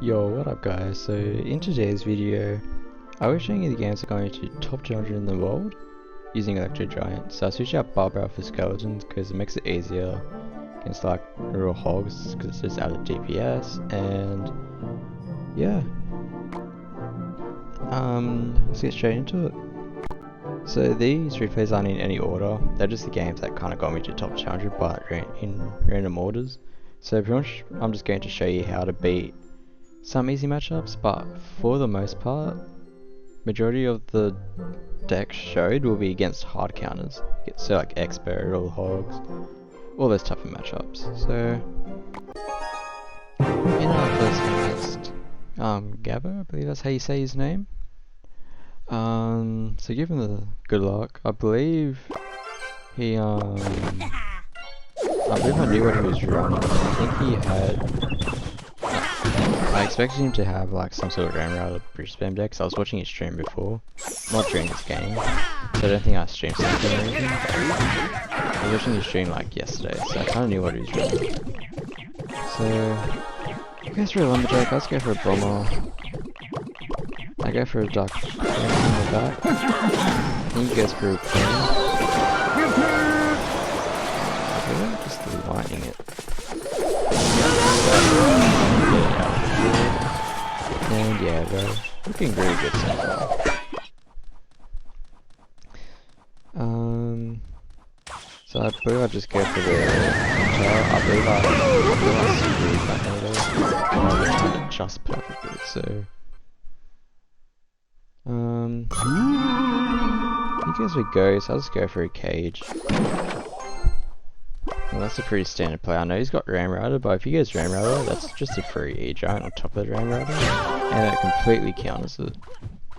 Yo, what up guys? So in today's video, I was showing you the games that are going to top 200 in the world using Electro Giant. So I switched out Barbell for Skeletons because it makes it easier against like real hogs because it's just out of DPS, and yeah. Let's get straight into it. So these replays aren't in any order, they're just the games that kind of got me to top 200 but in random orders. So pretty much I'm just going to show you how to beat some easy matchups, but for the most part, majority of the decks showed will be against hard counters. So like Expert, all the hogs, all those type of matchups. So in our first game against Gabo, I believe that's how you say his name. So give him the good luck. I believe he I believe I knew what he was running. I think he had I expected him to have like some sort of ram router bridge spam deck, so I was watching his stream before. Not during this game, so I don't think I streamed something or anything. I was watching his stream like yesterday, so I kinda knew what he was doing. So he goes for a lumberjack, let's go for a bomber. I go for a duck in the back. He goes for a queen. I'm just lightning it. And yeah, bro, looking really good so far. So I believe I just go for the tail. I believe I screwed that anyway. I timed it just perfectly, so he goes with ghost, I'll just go for a cage. Well, that's a pretty standard play. I know he's got Ram Rider, but if he goes Ram Rider, that's just a free E-Giant on top of the Ram Rider, and it completely counters it.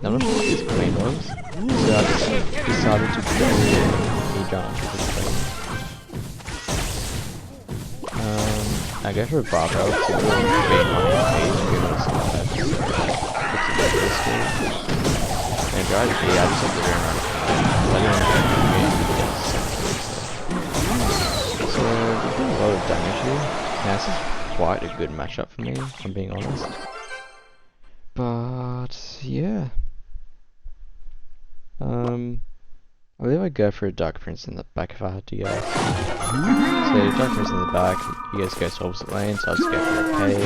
I'm not sure what his queen was, so I just decided to go E-Giant with his queen. I go for a barbell to being on his page, given the slide, so it's a bit risky. And try to be, I just have the Ram Rider for I didn't want to go for the game. So, we've done a lot of damage here. Now this is quite a good matchup for me, if I'm being honest. But, yeah. I believe I'd go for a Dark Prince in the back if I had to go. So, Dark Prince in the back, you guys go to opposite lane, so I'll just go for a cave.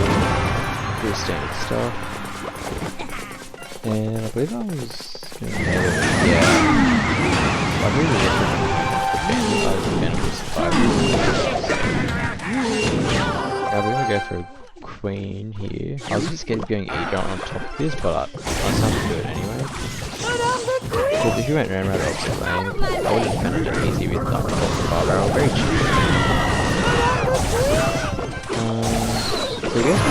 Pretty standard stuff. And I believe I was gonna I believe we were I believe I go for a queen here. I was just scared of going E-Giant on top of this, but I started to do it anyway. Because if you went Ram Rider opposite lane, I would have defended it easy with like the bar barrel, very cheap. So I guess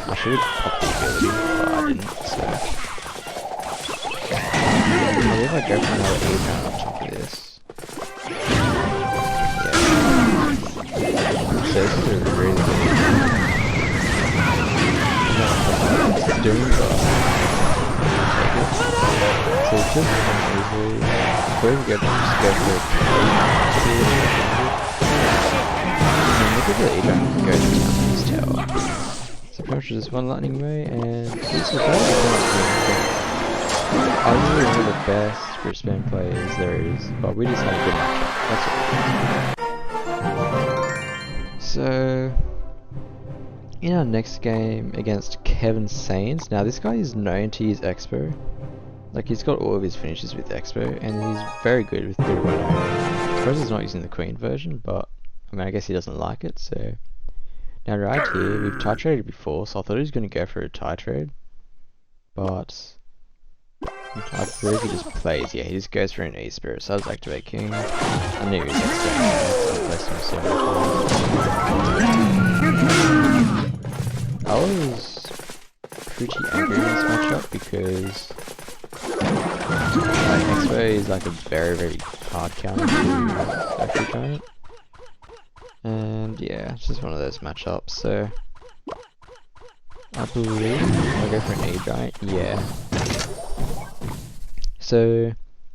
I should have popped the ability, but I didn't, so I believe I go for another E-Giant on top of this. So this is a really good it's doing well. Take it. So it's just easily before we go down, just go for it. And look at the E-Giant goes down this tower. So pretty much just one lightning ray, and this is arguably one of the best bridge spam plays there is, but we just had a good matchup, that's all. So, in our next game against Kevin Sains, now this guy is known to use Expo. Like, he's got all of his finishes with Expo, and he's very good with 3.0. I suppose he's not using the Queen version, but I mean, I guess he doesn't like it, so. Now, right here, we've tie traded before, so I thought he was going to go for a tie trade, but I believe he just plays, yeah, he just goes for an E-Spirit, so I was activate King. I knew he was activating less than 7 I was pretty angry in this matchup because like, Expo is like a very, very hard counter to Electro Giant. And yeah, it's just one of those matchups, so I believe I'll go for an E-Giant, yeah. So,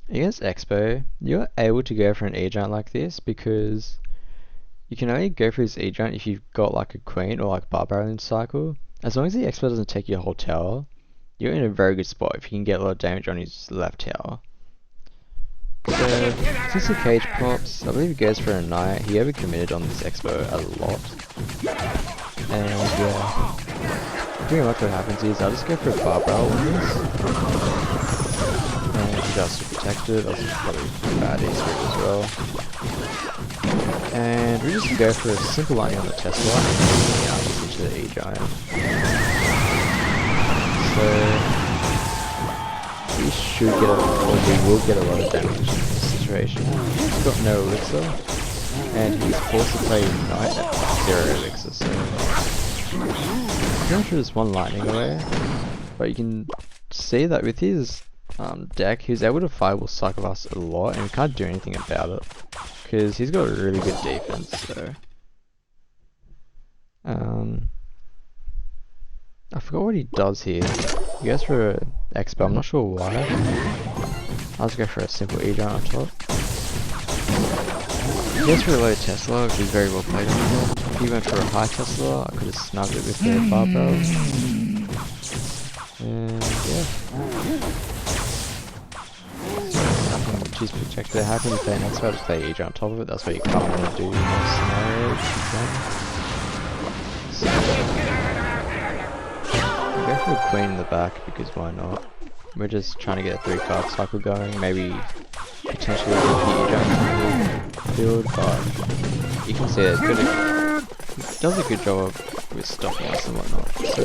against Expo, you're able to go for an E-Giant like this because You can only go for his E-giant if you've got like a queen or like barbarian in cycle. As long as the expert doesn't take your whole tower, you're in a very good spot if you can get a lot of damage on his left tower. So, since the cage pops, I believe he goes for a knight. He overcommitted on this expo a lot. And yeah, pretty much what happens is I'll just go for a barbell on this. And he does to protect it. That's probably bad Easter egg as well. And we just go for a simple lightning on the Tesla and then just into the E-giant. So we should get a, or we will get a lot of damage in this situation. He's got no elixir, and he's forced to play knight at 0 elixir, so pretty much just one lightning away. But you can see that with his deck, he's able to fireball cycle us a lot, and we can't do anything about it because he's got a really good defense. So I forgot what he does here. He goes for an X, I'm not sure why. I'll just go for a simple E-giant on top. He goes for a low Tesla, which is very well played. If he went for a high Tesla, I could have snubbed it with the barbell. And yeah. She's protected. How can you play next round? Just play E-giant on top of it. That's what you kind of want to do in most scenarios. So, go for a queen in the back because why not? We're just trying to get a 3-card cycle going. Maybe potentially get the E-giant build, but you can see that it does a good job with stopping us and whatnot. So.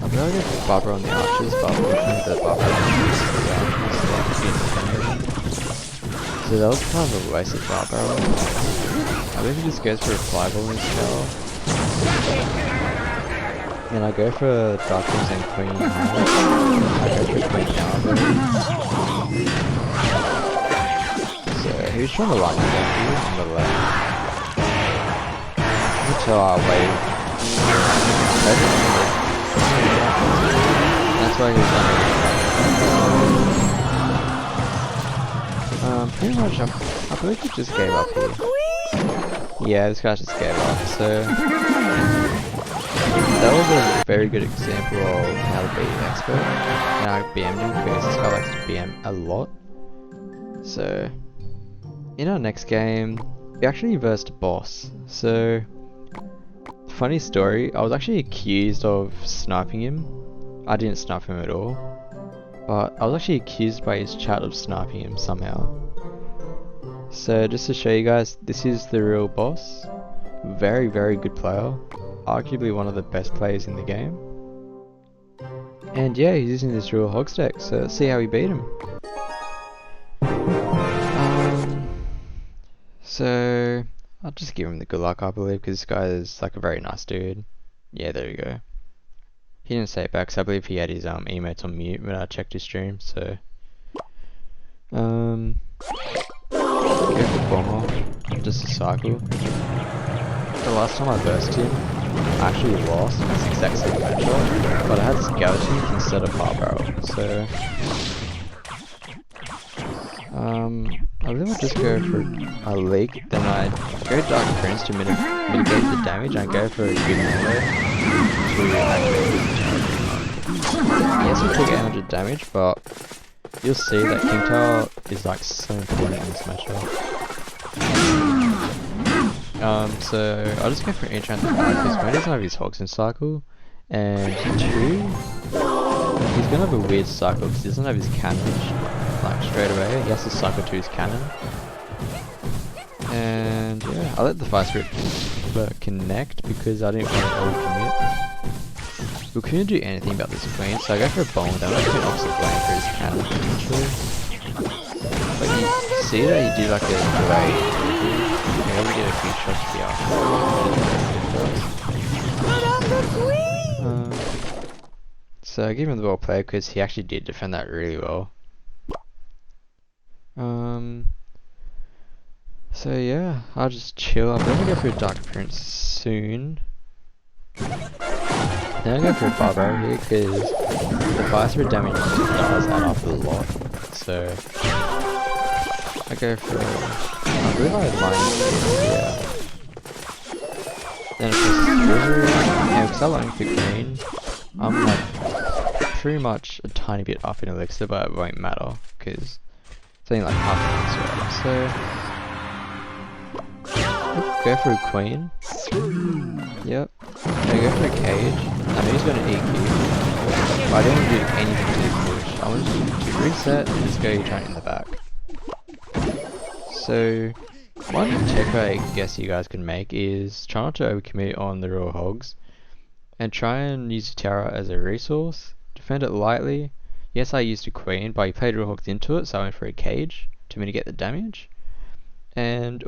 I'm gonna go for Barbara on the archers, but unfortunately the Barbara on the archers, so that was kind of a waste of Barbara. I think he just goes for a flyball in his tower. And I go for Dark Kings and Queen Hammer. I go for Queen Hammer. So he was trying to light me down here on the left. Until I wave. That's why he was running. Pretty much, I believe he just gave up here. Yeah, this guy just gave up, so that was a very good example of how to beat an expert. And I BM'd him because this guy likes to BM a lot. So, in our next game, we actually versed a boss. So, funny story, I was actually accused of sniping him. I didn't snipe him at all, but I was actually accused by his chat of sniping him somehow. So just to show you guys, this is the real boss. Very, very good player. Arguably one of the best players in the game. And yeah, he's using this real hogs deck, so let's see how we beat him. So I'll just give him the good luck, I believe, because this guy is like a very nice dude. Yeah, there you go. He didn't say it back, so I believe he had his emotes on mute when I checked his stream, so go for bomber, just a cycle. The last time I burst him, I actually lost in this exact same matchup, but I had skeleton instead of barbell, so I really would just go for a leak, then I go Dark Prince to mitigate the damage, and I go for a good number to activate. Yes, we took 800 damage, but you'll see that King Tower is like so important in this matchup. So I'll just go for an enchant the 5 because when he doesn't have his hogs in cycle, and 2, he's gonna have a weird cycle because he doesn't have his cannon like straight away. He has to cycle to his cannon. And yeah, I let the fire spirit connect because I didn't want to overcommit. We couldn't do anything about this queen, so I go for a bomb down. I can opposite blame for his cannon potentially. But you see that he did like a delay. He able to get a few shots here. So I give him the well play because he actually did defend that really well. So yeah, I'll just chill. I'm gonna go for a Dark Appearance soon. Then I go for a barbell here because the fire spirit damage does add up a lot. So I go for I believe I have mine. Yeah. Then of course delivery. And because I like the green, I'm like pretty much a tiny bit up in elixir, but it won't matter because it's only like half an elixir. So go for a queen. Yep. I go for a cage. I know he's going to EQ, but I don't want to do anything to this push. I want to reset and just go giant in the back. So one tech I guess you guys can make is try not to overcommit on the raw hogs and try and use the Terra as a resource. Defend it lightly. Yes, I used a queen, but I played raw hogs into it, so I went for a cage to mitigate the damage. And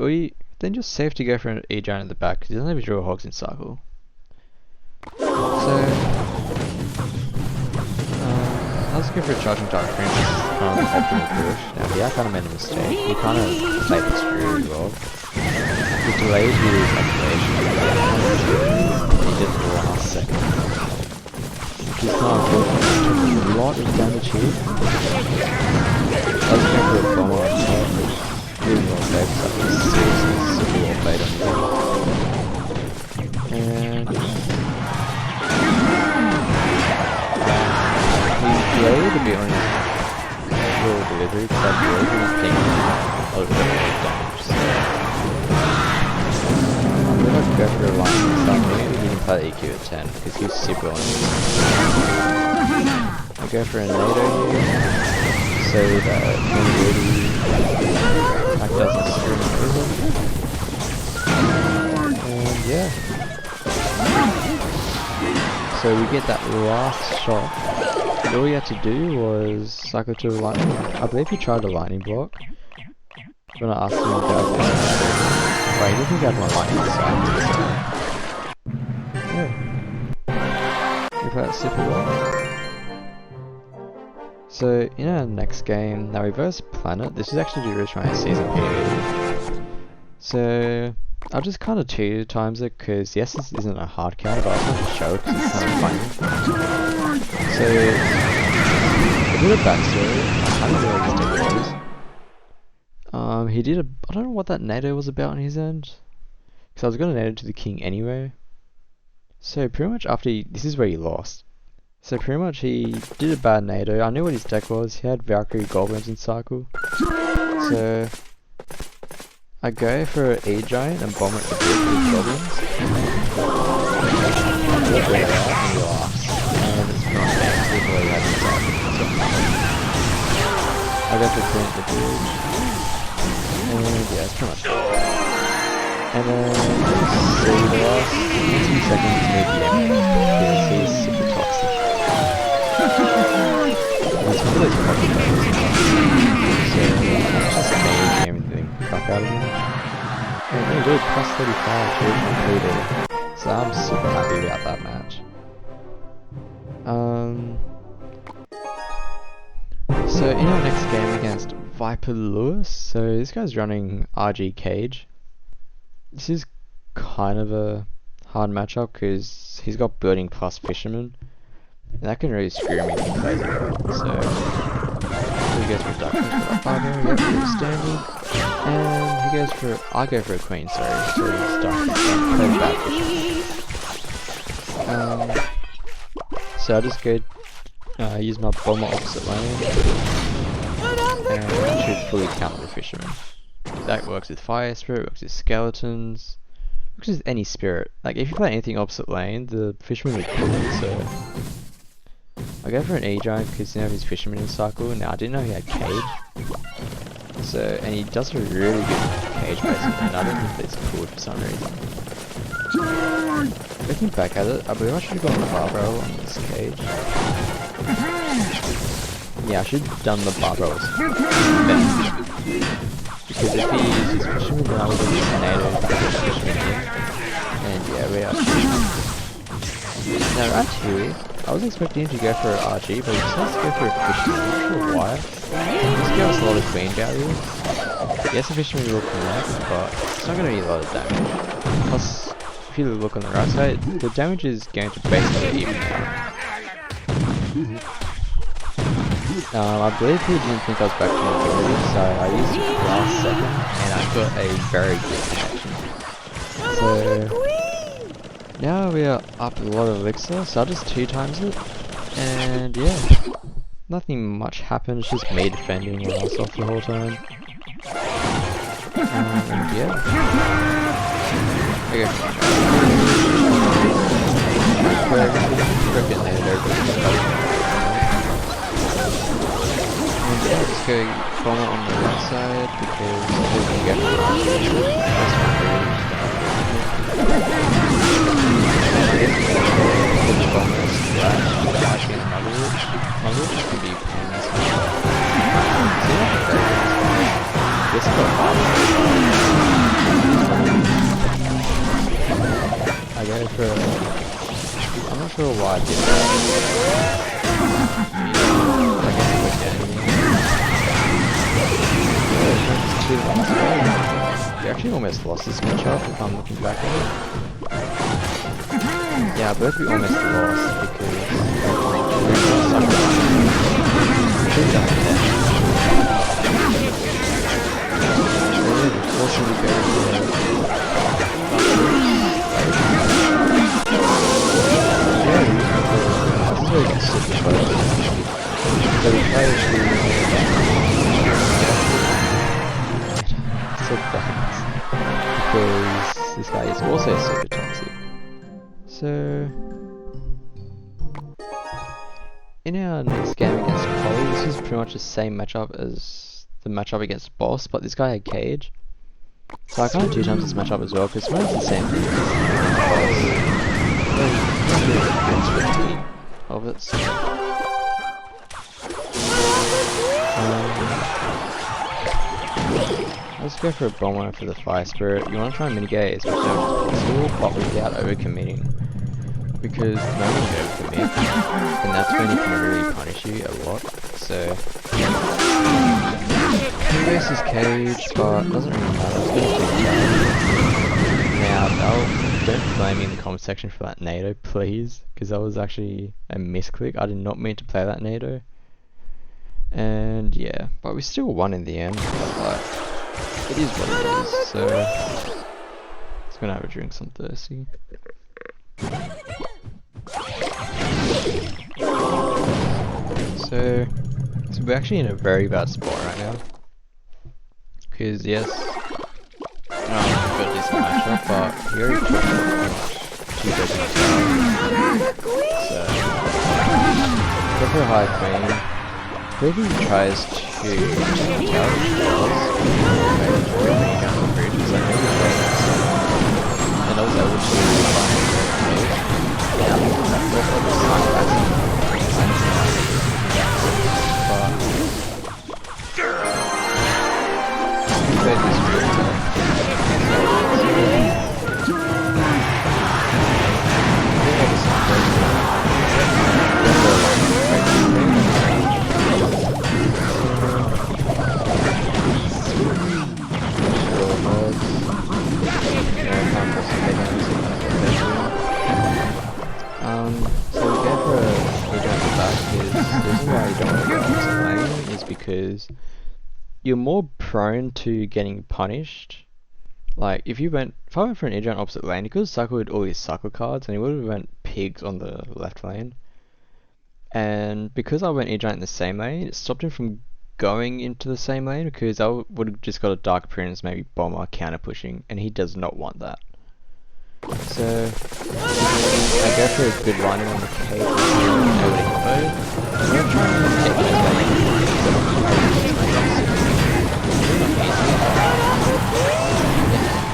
then just safe to go for an E-giant at the back because he doesn't have his raw hogs in cycle. So I'll just go for a charging dark prince, kind of the optimal push. Now here I kind of made a mistake. He kind of played the screw as well. He delayed his activation. He did it the last second. Which is kind of unfortunate. Took a lot of damage here. I was going for a bomber on top, which really well played because that was seriously super well played on him. And he delayed a bit on his overall delivery because I believe he was taking a lot of damage. So I'm going to go for a line and start maybe he can play EQ at 10 because he's super on him. I go for a NATO here so that when ready Mac doesn't screw me over. And yeah. So we get that last shot. And all we had to do was cycle to a lightning. I believe he tried a lightning block. When I asked him about it, right, he didn't have my lightning side. So yeah. Give that super well. So in our next game, now reverse planet. This is actually the original season PvE. So I'll just kind of 2 times it because yes, this isn't a hard counter, but I just want to show it because it's kind of funny. So I did a backstory. I don't know what his deck was. He did I don't know what that NATO was about on his end, because I was going to NATO to the king anyway. So pretty much after this is where he lost. So pretty much he did a bad NATO. I knew what his deck was. He had Valkyrie goblins in cycle. So I go for an E-giant and bomb it to build with goblins. I look where they are and he laughs. And it's not actually the way he has in cycle. So I go for Queen the build. And yeah, it's pretty much it. And then see the last 2 seconds is mid game because he's super toxic. It's one of those pocket players. So I'm just making everything crap out of him. And we did plus 35 to completed. So I'm super happy about that match. So in our next game against Viper Lewis, so this guy's running RG Cage. This is kind of a hard matchup because he's got building plus fisherman. And that can really screw me if he plays it right. So he goes for duck, he goes for standing, and he goes for I go for a queen, sorry, so he's duck, plays bad fisherman. So I just go use my bomber opposite lane and I should fully counter the fisherman. That works with fire spirit, works with skeletons, works with any spirit. Like if you play anything opposite lane, the fisherman would kill it. So I go for an E-giant because now he's fisherman in cycle. Now I didn't know he had cage. So and he does a really good cage basically, and I don't think it's cool for some reason. Looking back at it, I believe I should have gone the barbell on this cage. Yeah, I should have done the barbells better. Because if he uses fisherman, then I would have just nailed the fisherman in. And yeah, we are. Now right here, I was expecting him to go for an RG, but he decides to go for a fisherman. I'm not sure why. This gives us a lot of queen value. Yes, the fisherman will connect, but it's not going to be a lot of damage. Plus, if you look on the right side, the damage is going to basically even out. I believe he didn't think I was back to mobility, so I used it last second and I got a very good connection. So now we are up a lot of elixir, so I'll just 2 times it, and yeah, nothing much happened, it's just me defending my ass off the whole time. And yeah. Okay. And yeah, just go bomb it on the left side because I can get the right can be painless. This got I go for I'm not sure why I did that. I guess it was getting we actually almost lost this matchup if I'm looking back at it. Yeah, I believe we almost lost because because this guy is also super toxic. So in our next game against Polly, this is pretty much the same matchup as the matchup against Boss, but this guy had Cage. So I kind of 2 times this matchup as well, because it's the same thing as of it. So. Let's go for a bomber for the Fire Spirit. You want to try and mitigate as much damage as possible, but without overcommitting. Because the moment you overcommit, and that's when he can really punish you a lot. So he wastes his Cage, but it doesn't really matter. It's going to take now, don't blame me in the comment section for that nado, please, because that was actually a misclick. I did not mean to play that nado. And yeah, but we still won in the end. But it is what it is. So just gonna have a drink. I'm thirsty. So we're actually in a very bad spot right now. Because yes, I've got this matchup, but we already took 2 seconds. So go for a high queen. Maybe he tries to challenge balls. And I was able to find because you're more prone to getting punished. Like if I went for an edge on opposite lane, he could have cycled all his cycle cards and he would have went pigs on the left lane. And because I went edge in the same lane, it stopped him from going into the same lane because I would have just got a dark appearance, maybe bomber counter pushing, and he does not want that. So I go for a good lining on the cage and everything both. I'm gonna try and get those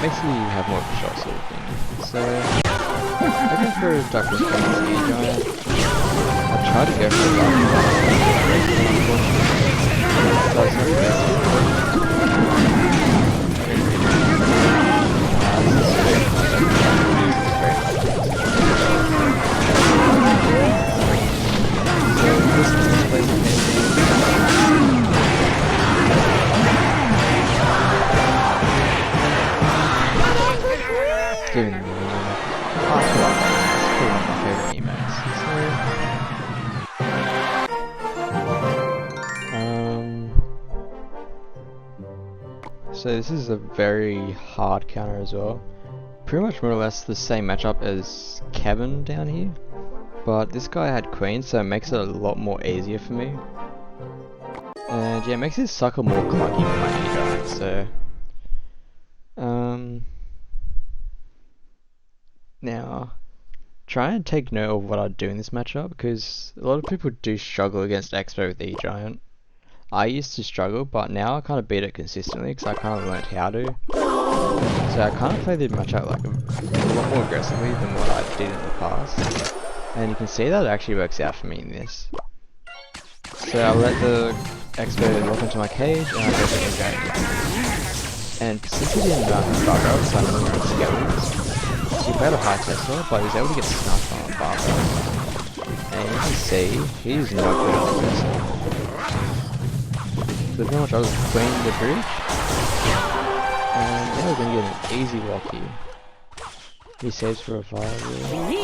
makes you have more of a shot sort of thing. So I go for a duck response giant. I try to go for a duck So this is a very hard counter as well. Pretty much more or less the same matchup as Kevin down here. But this guy had queen, so it makes it a lot more easier for me. And yeah, it makes this cycle more clunky for my e-giant, so... Now, try and take note of what I do in this matchup, because a lot of people do struggle against Expo with e-giant. I used to struggle, but now I kind of beat it consistently, because I kind of learnt how to. So I kind of play the matchup like a lot more aggressively than what I did in the past. And you can see that it actually works out for me in this. So I let the Expo lock into my cage, and I go for e-giant. And since he didn't bug up, so I knew skeletons. He played a high Tesla, but he was able to get snuffed on a barbell. And you can see, he's not good at this. So pretty much I was queen the bridge. And now we're going to get an easy lock here. He saves for a 5 really.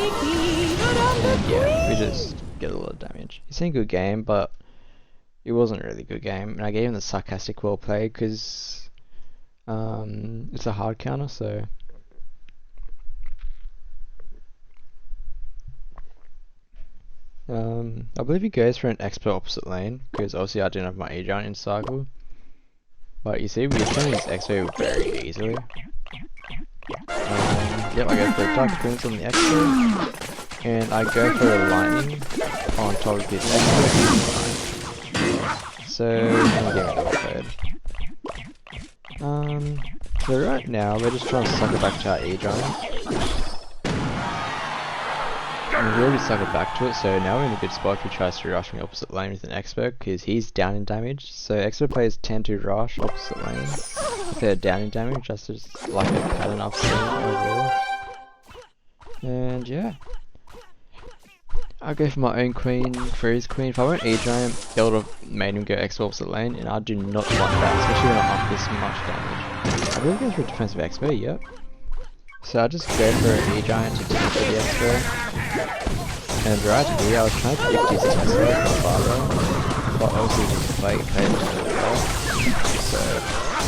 And yeah, we just get a lot of damage. He's seen a good game, but it wasn't a really good game. And I gave him the sarcastic well played because it's a hard counter, so... I believe he goes for an expert opposite lane, because obviously I didn't have my E-giant in cycle. But you see, we turn this Expo very easily. Yep, I go for a Dark Prince on the Expo, and I go for a Lightning on top of his Expo. So, I'm getting it played. So right now, we're just trying to suck it back to our E-giant. And we already sucked it back to it, so now we're in a good spot if he tries to rush me opposite lane with an Expo, because he's down in damage. So Expo players tend to rush opposite lane if they're down in damage, just as like a pattern I've seen overall. And yeah, I go for my own queen for his queen. If I went E-giant, it would have made him go Expo opposite lane, and I do not like that, especially when I'm up this much damage. I really go for a defensive Expo, yep. So I just go for an E-giant to take the Expo. And right here I was trying to predict his Tesla from the barbell, but obviously he didn't play it really well. So,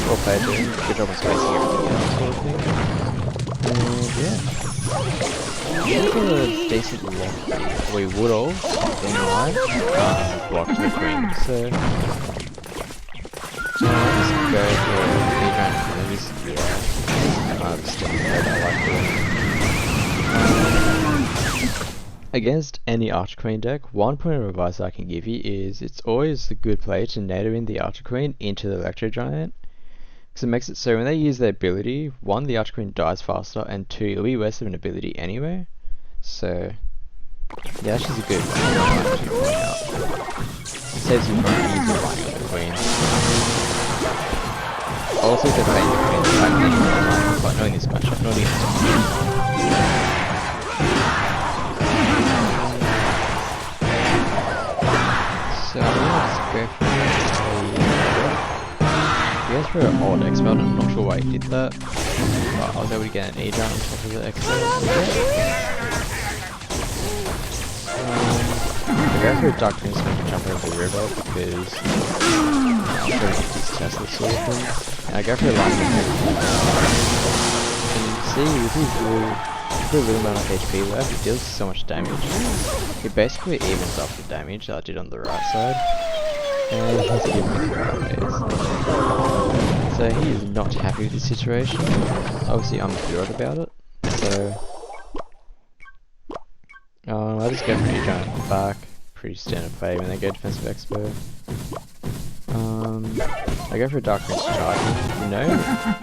well played to him, good job on spacing everything else sort of thing. And yeah, we got a decent lock here. We would all, in line, blocked the queen, so... I'll just go for an E-giant for this, yeah. Kind of still played I like it. Against any Archer Queen deck, one point of advice I can give you is it's always a good play to nato in the Archer Queen into the Electro Giant, because it makes it so when they use their ability, 1, the Archer Queen dies faster, and 2, it'll be less of an ability anyway. So yeah, that's just a good one to point out. It saves you from easy running on the Queen. Also, if they're playing the Queen, but not in this matchup, not in this matchup. So I'm gonna just go for he goes for an old X-Meld, I'm not sure why he did that, but I was able to get an E-giant on top of the X-Meld. I go for a Dark Prince so I can jump over the river because I'm trying to get this Tesla sort of thing. And I go for a Lightning. And you can see with his little amount of HP left, it deals so much damage. It basically evens up the damage that I did on the right side. And he's giving me 3 phase. So he is not happy with the situation. Obviously I'm good about it. So I just go for an E-giant at the back. Pretty standard play when they go defensive Expo. I go for a Dark Prince charge. You know,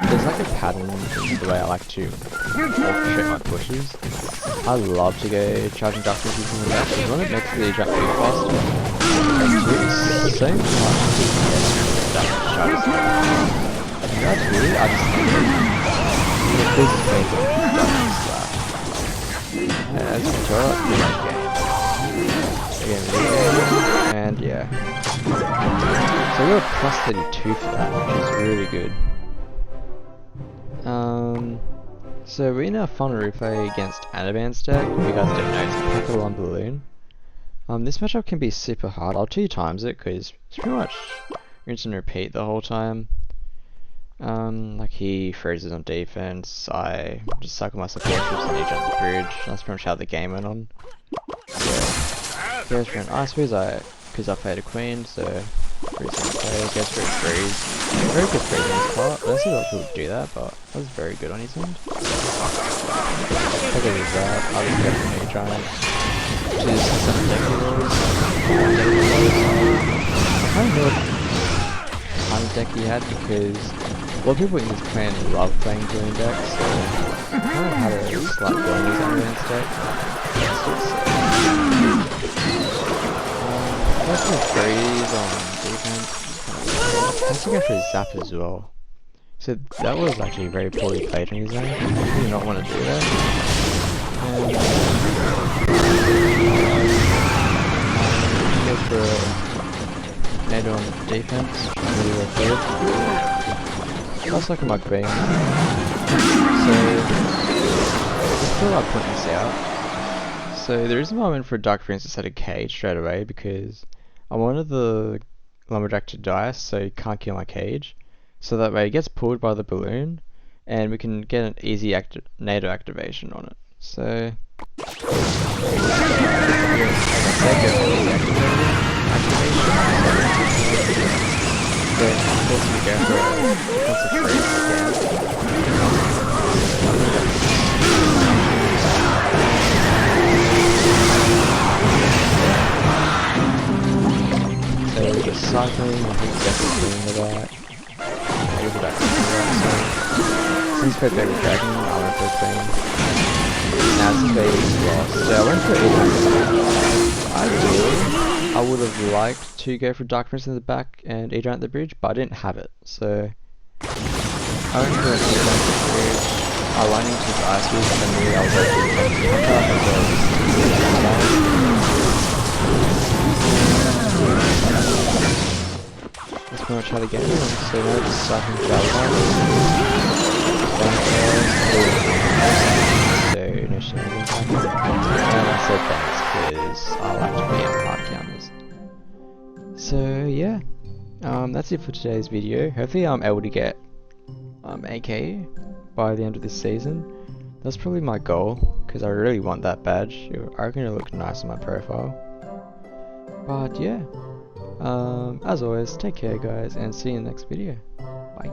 there's like a pattern in the way I like to orchestrate my pushes. I love to go charging Dark Princes in the back because when it makes the jump move faster, it's so much DPS damage charges. And that's really, I just think it pleases me to Dark Prince slash. And as you can tell, that's pretty much game. Again, and yeah. So we got a plus 32 for that, which is really good. So we're in our final replay against Anaban's deck. If you guys don't know, it's Pickle on Balloon. This matchup can be super hard. I'll 2 times it because it's pretty much rinse and repeat the whole time. Like he freezes on defense, I just cycle my support troops and he jump the bridge. That's pretty much how the game went on. So, goes for an ice freeze, because I played a queen, so freeze on play, goes for a freeze. Very good freeze on his part. I don't see a lot of people do that, but that was very good on his end. Look at that, I was definitely trying to do some decky rolls. I kind of know what kind of deck he had, because a lot of people in this clan love playing green decks, so I kind of had a slight feeling his unbalanced deck. That's a freeze on defense. Has to go for his zap as well. So that was actually very poorly played on his own. I do not want to do that. Go for a nade on defense. Really well played. That's like my queen. So I feel like pointing this out. So the reason why I went for a Dark Prince instead of Cage straight away, because I wanted the Lumberjack to die so he can't kill my Cage. So that way it gets pulled by the balloon and we can get an easy NATO activation on it. So so just cycling, I think definitely doing that. Since my favorite dragon, I went for a queen. Now this is very lost. So I went for Ideally, I would have liked to go for Dark Prince in the back and E-Giant at the bridge, but I didn't have it. So I went for an E-Giant at the bridge. I lined into his ice wheels and then I was That's pretty much how the game went. So now just cycling to so no shenanigans happened. And I said thanks because I like to be on hard counters. So yeah, that's it for today's video. Hopefully I'm able to get AK by the end of this season. That's probably my goal because I really want that badge. I reckon it'll look nice on my profile. But yeah, as always, take care guys and see you in the next video. Bye.